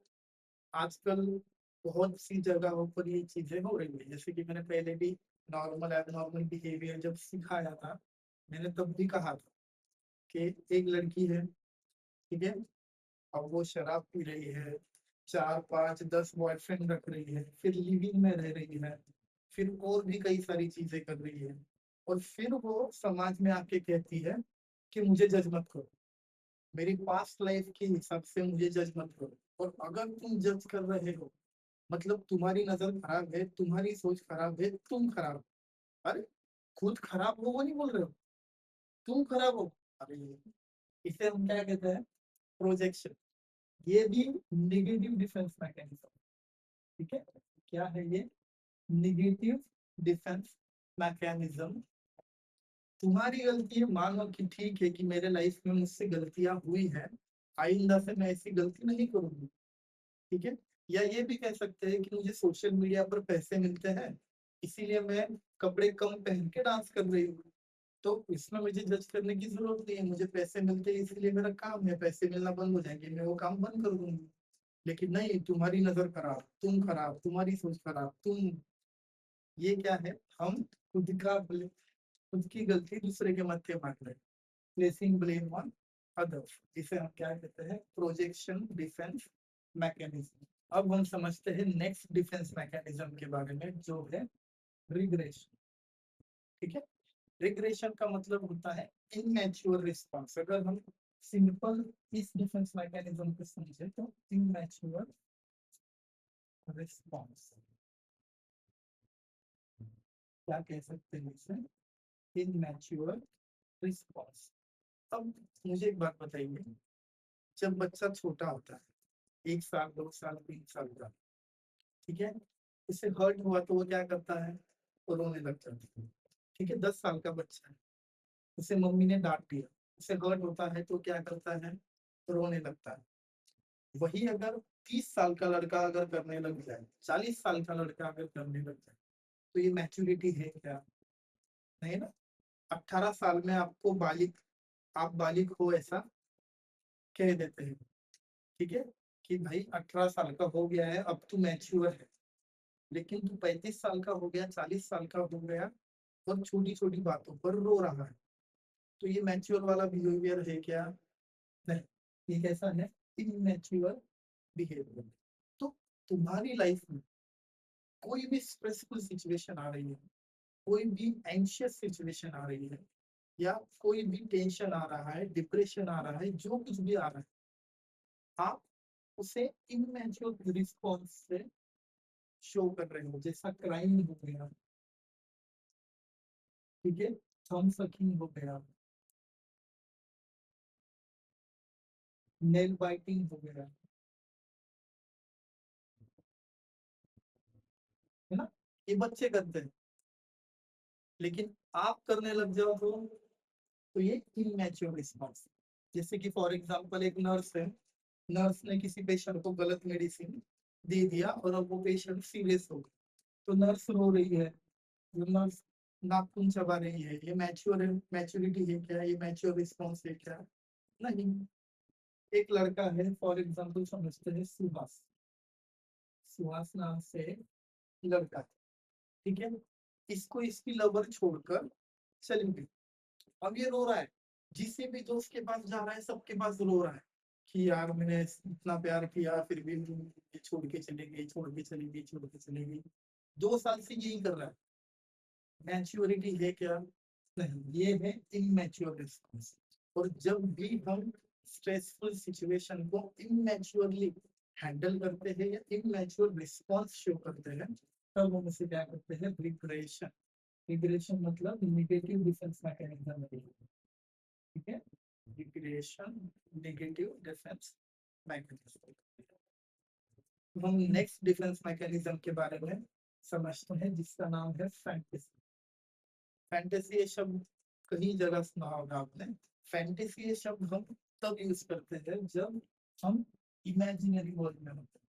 आजकल बहुत सी जगहों पर ये चीजें हो रही है। जैसे कि मैंने पहले भी नॉर्मल एबनॉर्मल बिहेवियर जब सिखाया था, मैंने तब भी कहा था कि एक लड़की है, ठीक है, अब वो शराब पी रही है, 4 5 10 बॉयफ्रेंड रख रही है, फिर लिविंग में रह रही है, फिर और भी कई सारी चीजें कर रही है, और फिर वो समाज में आके कहती है कि मुझे जज मत करो, मेरी पास्ट लाइफ के हिसाब से मुझे जज मत करो। और अगर तुम जज कर रहे हो, मतलब तुम्हारी नजर खराब है, तुम्हारी सोच खराब है, तुम खराब हो। अरे खुद खराब हो वो नहीं बोल रहे हो, तुम खराब हो। अरे इसे हम क्या कहते हैं? प्रोजेक्शन। ये भी निगेटिव डिफेंस मैकेनिज्म। ठीक है, क्या है ये? Negative defence mechanism. तुम्हारी गलती है, मानो कि ठीक है कि मेरे लाइफ में मुझसे गलतियां हुई है, आइंदा से मैं ऐसी गलती नहीं करूंगी। ठीक है। या ये भी कह सकते हैं कि मुझे सोशल मीडिया पर पैसे मिलते हैं, इसीलिए मैं कपड़े कम पहन के डांस कर रही हूँ, तो इसमें मुझे जज करने की जरूरत नहीं है, मुझे पैसे मिलते हैं इसलिए मेरा काम है, पैसे मिलना बंद हो जाएंगे मैं वो काम बंद कर दूंगी। लेकिन नहीं, तुम्हारी नजर खराब, तुम खराब, तुम्हारी सोच खराब, तुम। ये क्या है? हम खुद की गलती दूसरे के मत्थे मार रहे हैं, प्लेसिंग ब्लेम ऑन अदर्स। इसे हम क्या कहते हैं? Projection defence mechanism. अब हम समझते हैं नेक्स्ट डिफेंस मैकेनिज्म के बारे में, जो है रिग्रेशन। ठीक है। रिग्रेशन का मतलब होता है इनमैच्योर रिस्पॉन्स। अगर हम सिंपल इस डिफेंस मैकेनिज्म को समझे तो इनमैच्योर रिस्पॉन्स क्या कह सकते हैं इसे? इनमैच्योर रिस्पॉन्स। अब मुझे एक बात बताइए, जब बच्चा छोटा होता है, 1 साल 2 साल 3 साल का, ठीक है, उसे हर्ट हुआ तो वो क्या करता है? वो रोने लग जाता है। ठीक है, 10 साल का बच्चा है, उसे मम्मी ने डांट दिया, उसे हर्ट होता है तो क्या करता है? रोने लगता है। वही अगर 30 साल का लड़का अगर करने लग जाए, 40 साल का लड़का अगर करने लग जाए, तो ये मैच्योरिटी है क्या? नहीं ना। 18 साल में आपको बालिग, आप बालिग हो ऐसा कह देते हैं। ठीक है, कि भाई 18 साल का हो गया है, अब तू मैच्योर है। लेकिन तू 35 साल का हो गया, 40 साल का हो गया, और छोटी छोटी बातों पर रो रहा है, तो ये मैच्योर वाला बिहेवियर है क्या? नहीं, ये कैसा है? Immature behaviour. तो तुम्हारी लाइफ में कोई भी स्ट्रेसफुल सिचुएशन आ रही है, कोई भी एंशियस सिचुएशन आ रही है, या कोई भी टेंशन आ रहा है, डिप्रेशन आ रहा है, जो कुछ भी आ रहा है, आप उसे इमेच्योर रिस्पॉन्स से शो कर रहे हो। जैसा क्राइम हो गया, ठीक है, थम सकिंग हो गया, नेल बाइटिंग हो गया, है ना, ये बच्चे करते हैं। लेकिन आप करने लग जाओ तो ये इमेच्योर रिस्पॉन्स। जैसे कि फॉर एग्जांपल एक नर्स है, नर्स ने किसी पेशेंट को गलत मेडिसिन दे दिया और अब वो पेशेंट सीरियस हो गया, तो नर्स रो रही है, नर्स नाखून चबा रही है, ये मैच्योर है? मैच्योरिटी है क्या? ये मैच्योर रिस्पॉन्स है क्या? नहीं। एक लड़का है, फॉर एग्जांपल समझते हैं सुहास, सुहास नाम से लड़का है, ठीक है, इसको इसकी लवर छोड़कर चली गई। अब ये रो रहा है, जिसे भी दोस्त के पास जा रहा है सबके पास रो रहा है कि यार मैंने इतना प्यार किया फिर भी ये छोड़ के चले गई, छोड़ के चली गई, छोड़ के चली गई। 2 साल से यही कर रहा है। मैच्योरिटी है क्या? नहीं, ये है इमेच्योर रिस्पॉन्स। और जब भी हम स्ट्रेसफुल सिचुएशन को इमेच्योरली हैंडल करते हैं या इमेच्योर रिस्पॉन्स शो करते हैं, तब हम उसे क्या करते हैं? रिग्रेशन। रिग्रेशन मतलब निगेटिव डिफेंस मैकेनिज्म है। ठीक है, रिग्रेशन नेगेटिव डिफेंस मैकेनिज्म। हम नेक्स्ट डिफेंस मैकेनिज्म के बारे में समझते हैं, जिसका नाम है फैंटेसी। फैंटेसी ये शब्द कहीं जगह सुना होगा आपने। फैंटेसी ये शब्द हम तब यूज करते हैं जब हम इमेजिनरी वर्ल्ड में होते हैं।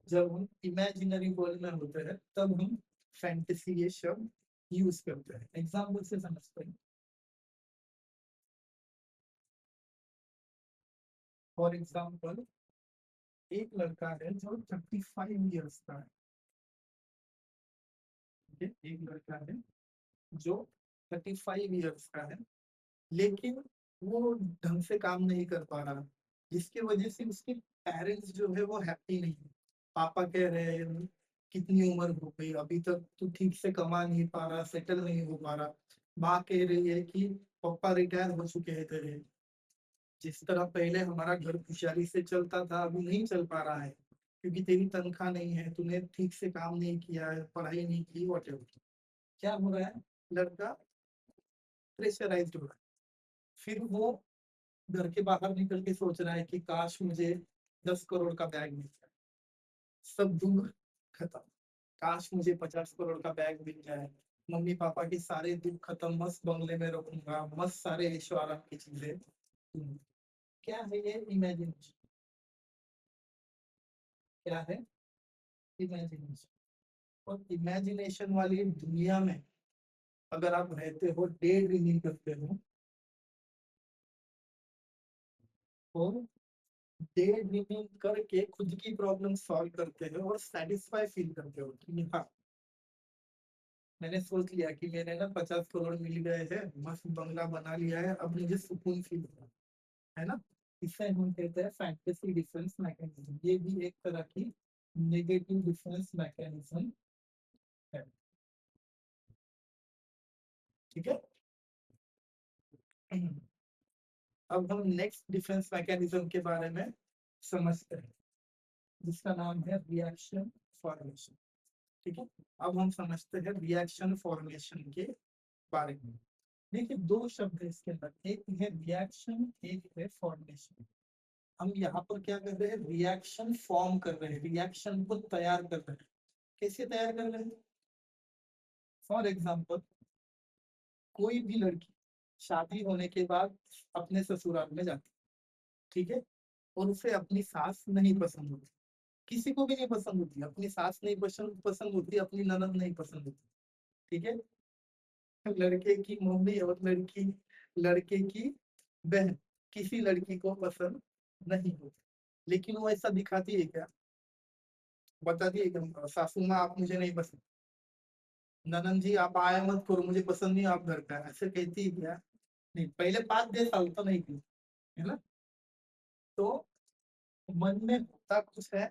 जब हम इमेजिनरी वर्ल्ड में होते हैं तब हम फैंटेसी ये शब्द यूज करते हैं। एग्जाम्पल से समझते हैं। फॉर एग्जाम्पल एक लड़का है जो 35 ईयर्स का है। ठीक है? एक लड़का है जो 35 ईयर्स का है, लेकिन वो ढंग से काम नहीं कर पा रहा, जिसकी वजह से उसके पेरेंट्स जो है वो हैप्पी नहीं है। पापा कह रहे हैं कितनी उम्र हो गई अभी तक तू ठीक से कमा नहीं पा रहा, सेटल नहीं हो पा रहा। माँ कह रही है कि पापा रिटायर हो चुके हैं तेरे, जिस तरह पहले हमारा घर खुशहाली से चलता था अभी नहीं चल पा रहा है, क्योंकि तेरी तनख्वाह नहीं है, तूने ठीक से काम नहीं किया है, पढ़ाई नहीं की, वॉटेवर। क्या हो रहा है, लड़का प्रेशराइज्ड हो रहा है। फिर वो घर के बाहर निकल के सोच रहा है कि काश मुझे 10 करोड़ का बैग मिल जाए, सब दुख खत्म। काश मुझे 50 करोड़ का बैग मिल जाए, मम्मी पापा के सारे दुख खत्म, मस्त बंगले में रहूंगा, मस्त सारे ऐशो आराम की चीजें। क्या है ये इमेजिनेशन? क्या है इमेजिनेशन? और इमेजिनेशन वाली दुनिया में अगर आप रहते हो, डे ड्रीमिंग करते हो, और डे ड्रीमिंग करके खुद की प्रॉब्लम सॉल्व करते हो और सेटिस्फाई फील करते हो कि हाँ, मैंने सोच लिया कि मैंने ना 50 करोड़ मिल गए हैं, मस्त बंगला बना लिया है, अब मुझे सुकून फील हो रहा है ना। इसे हम कहते हैं फैंटेसी डिफेंस मैकेनिज्म। ये भी एक तरह की नेगेटिव डिफेंस मैकेनिज्म है। ठीक है। अब हम नेक्स्ट डिफेंस मैकेनिज्म के बारे में समझते हैं, जिसका नाम है रिएक्शन फॉर्मेशन। ठीक है। अब हम समझते हैं रिएक्शन फॉर्मेशन के बारे में। देखिए, दो शब्द है इसके अंदर, एक है रिएक्शन, एक है फॉर्मेशन। हम यहाँ पर क्या कर रहे हैं, रिएक्शन फॉर्म कर रहे हैं, रिएक्शन को तैयार कर रहे हैं। कैसे तैयार कर रहे हैं? फॉर एग्जाम्पल, कोई भी लड़की शादी होने के बाद अपने ससुराल में जाती है, ठीक है, और उसे अपनी सास नहीं पसंद होती, किसी को भी नहीं पसंद होती, अपनी सास नहीं पसंद पसंद होती, अपनी ननद नहीं पसंद होती। ठीक है। लड़के की मम्मी और लड़के की बहन किसी लड़की को पसंद नहीं होती, लेकिन वो ऐसा दिखाती है क्या? बताती है कि सासू माँ आप मुझे नहीं पसंद, ननद जी आप आया मत करो, मुझे पसंद नहीं आप घर का, ऐसे कहती है क्या? नहीं, पहले 5 10 साल तो नहीं की, है ना। तो मन में होता कुछ है,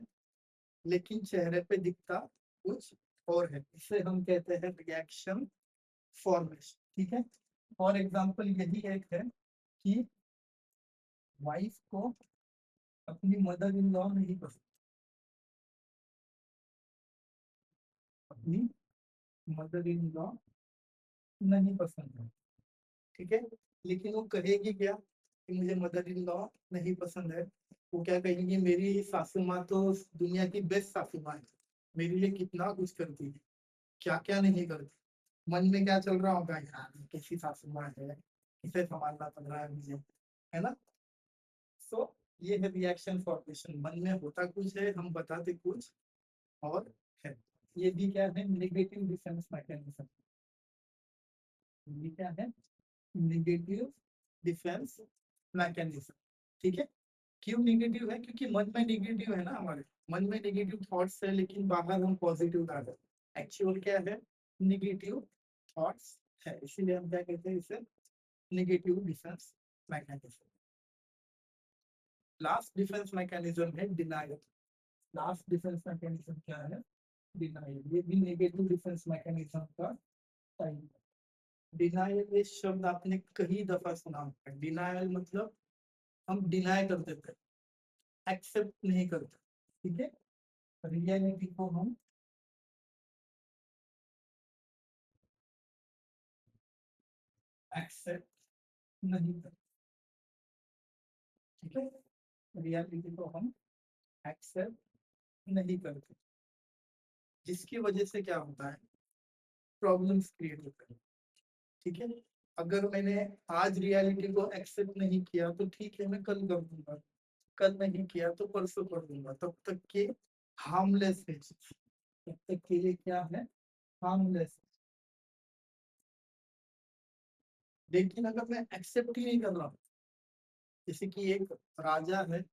लेकिन चेहरे पे दिखता कुछ और है, इसे हम कहते हैं रिएक्शन फॉर्मेशन। ठीक है। और एग्जांपल यही एक है कि वाइफ को अपनी मदर इन लॉ नहीं पसंद, अपनी मदर इन लॉ नहीं पसंद है। ठीक है। लेकिन वो कहेगी क्या कि मुझे मदर इन लॉ नहीं पसंद है? वो क्या कहेंगी, मेरी सासू माँ तो दुनिया की बेस्ट सासू माँ है, मेरे लिए कितना कुछ करती है, क्या क्या नहीं करती। मन में क्या चल रहा होगा, यार कैसी सासू माँ है, इसे संभालना पड़ रहा है मुझे, है ना। सो ये है रिएक्शन फॉर्मेशन, मन में होता कुछ है, हम बताते कुछ और है। ये भी क्या है, नेगेटिव डिफेंस मैकेनिज्म। ये क्या है, नेगेटिव डिफेंस मैकेनिज्म। ठीक है। क्यों नेगेटिव है? क्योंकि मन में नेगेटिव है ना, हमारे मन में नेगेटिव थॉट्स है, लेकिन बाहर हम पॉजिटिव डाल रहे हैं। एक्चुअल क्या है, नेगेटिव थॉट्स है, इसीलिए हम क्या कहते हैं इसे, negative defence mechanism. Last defence mechanism है डिनायल। लास्ट डिफेंस मैकेनिज्म क्या है, डिनायल। ये भी नेगेटिव डिफेंस मैकेनिज्म का टाइप है। डिनायल ये शब्द आपने कई दफा सुना होगा। डिनायल मतलब हम डिनाई कर देते हैं, एक्सेप्ट नहीं करते। ठीक है। रियलिटी को हम एक्सेप्ट नहीं करते। ठीक है। रियलिटी को हम एक्सेप्ट नहीं करते, जिसकी वजह से क्या होता है, प्रॉब्लम्स क्रिएट होते हैं। ठीक है। अगर मैंने आज रियलिटी को एक्सेप्ट नहीं किया तो ठीक है, मैं कल कर दूंगा, कल नहीं किया तो परसों कर दूंगा, तब तक के हार्मलेस है चीज। तब तक के लिए क्या है, हार्मलेस। लेकिन अगर मैं एक्सेप्ट ही नहीं कर रहा हूँ, जैसे कि एक राजा है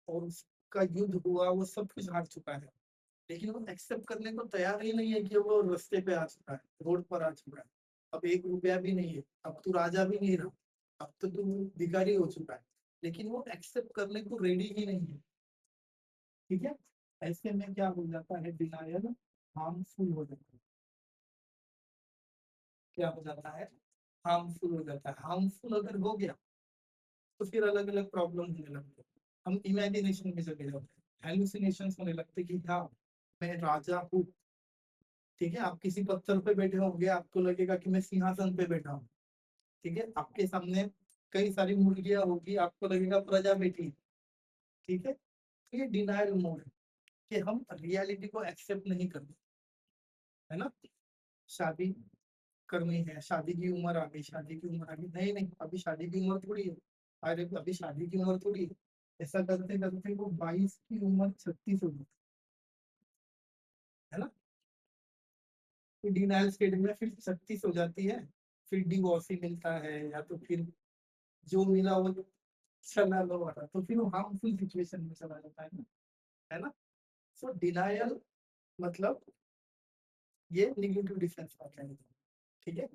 और उसका युद्ध हुआ, वो सब कुछ हार चुका है, लेकिन वो एक्सेप्ट करने को तैयार ही नहीं है कि वो रास्ते पे आ चुका है, रोड पर आ चुका है, अब 1 रुपया भी नहीं है, अब तू राजा भी नहीं रहा, अब तो तू भिखारी हो चुका है, लेकिन वो एक्सेप्ट करने को रेडी ही नहीं है। ठीक है, ऐसे में क्या हो जाता है, डिनायल हार्मफुल हो जाता है। क्या हो जाता है, हार्मफुल हो जाता है। हार्मफुल अगर हो गया तो फिर अलग अलग प्रॉब्लम होने लगते हैं। हम इमेजिनेशन में चले जाते हैं, हेलुसिनेशन होने लगते हैं कि हाँ मैं राजा हूँ। ठीक है, आप किसी पत्थर पे बैठे होंगे, आपको लगेगा कि मैं सिंहासन पे बैठा हूँ। ठीक है, आपके सामने कई सारी मुर्गियां होगी, आपको लगेगा प्रजा बैठी है। ठीक है, तो ये डिनायल मोड है कि हम रियलिटी को एक्सेप्ट नहीं करते, है ना। शादी करनी है, शादी की उम्र आ गई, शादी की उम्र आ गई, नहीं नहीं अभी शादी की उम्र थोड़ी है, अरे अभी शादी की उम्र थोड़ी है। ऐसा करते करते वो 22 की उम्र 36 हो गई, है ना। फिर डिनायल स्टेट में फिर 36 हो जाती है, फिर डिवोर्स ही मिलता है, या तो फिर जो मिला वो चला लो वाला, तो फिर वो हार्मफुल सिचुएशन में चला जाता है ना, है ना। सो डिनायल मतलब ये निगेटिव डिफरेंस आता है। ठीक है,